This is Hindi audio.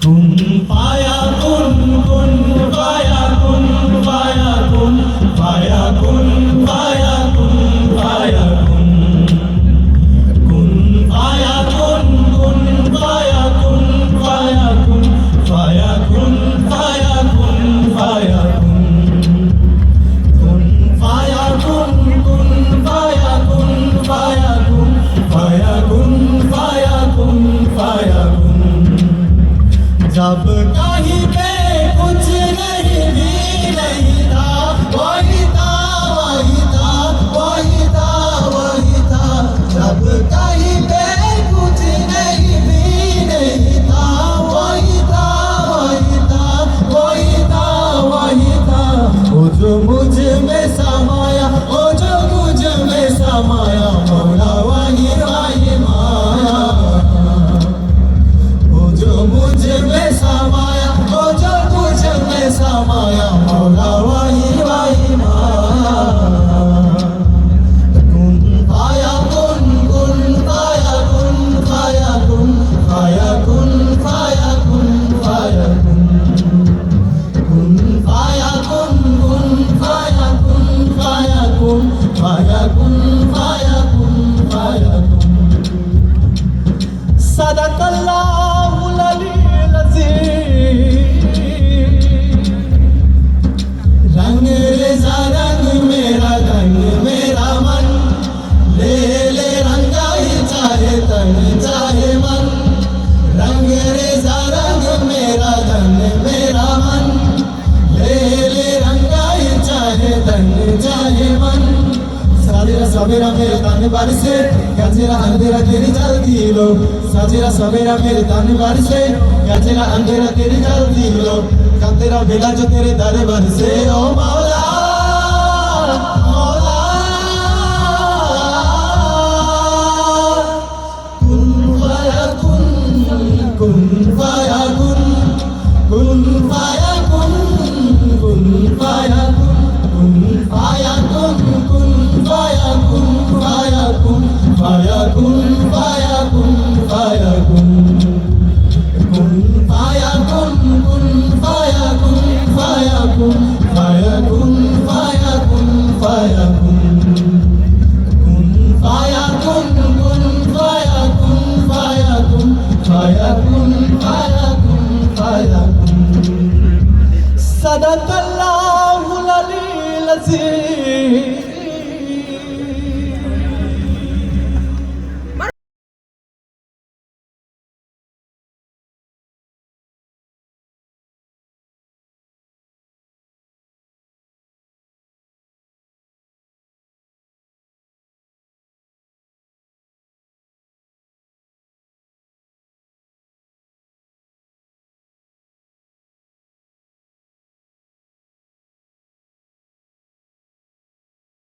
কুন ফায়াকুন কুন ফায়াকুন ফায়াকুন ফায়াকুন ফায়াকুন ফায়াকুন কুন ফায়াকুন কুন ফায়াকুন ফায়াকুন ফায়াকুন ফায়াকুন ফায়াকুন কুন ফায়াকুন কুন ফায়াকুন ফায়াকুন ফায়াকুন ফায়াকুন ফায়াকুন जब कहीं पे कुछ नहीं भी नहीं था वही था वही था वही था वही था जब कहीं पे कुछ नहीं भी नहीं था वही था वही था वही था वही था वो जो मुझ में समाया वो जो मुझ में समाया मौला वही वही माया जो मुझ में समाया वो जो मुझ में समाया मौला वही वही माया कुन फायाकुन कुन फायाकुन फायाकुन फायाकुन फायाकुन फायाकुन कुन फायाकुन कुन फायाकुन फायाकुन फायाकुन फायाकुन फायाकुन सदकल्लाह रंग रेजा रंग मेरा मन ले ले रंगाई चाहे तन चाहे मन रंग रेजा रंग मेरा मन ले ले रंगाई चाहे तन चाहे मन साजेरा सवेरा मेरे तन बारिशे गजरा अंधेरा तेरी जलती लो साजेरा सवेरा मेरे तन बारिशे गजरा अंधेरा तेरी जलती लो का तेरा बेला जो तेरे दरबार से ओ मौला मौला कुन फायाकुन कुन फायाकुन कुन फायाकुन कुन फायाकुन कुन फायाकुन कुन फायाकुन फायाकुन फायाकुन फायाकुन फायाकुन कुन फायाकुन कुन फायाकुन फायाकुन फायाकुन फायाकुन फायाकुन कुन फायाकुन कुन फायाकुन फायाकुन फायाकुन फायाकुन फायाकुन सदकल्लाहुल अलील अज़ीम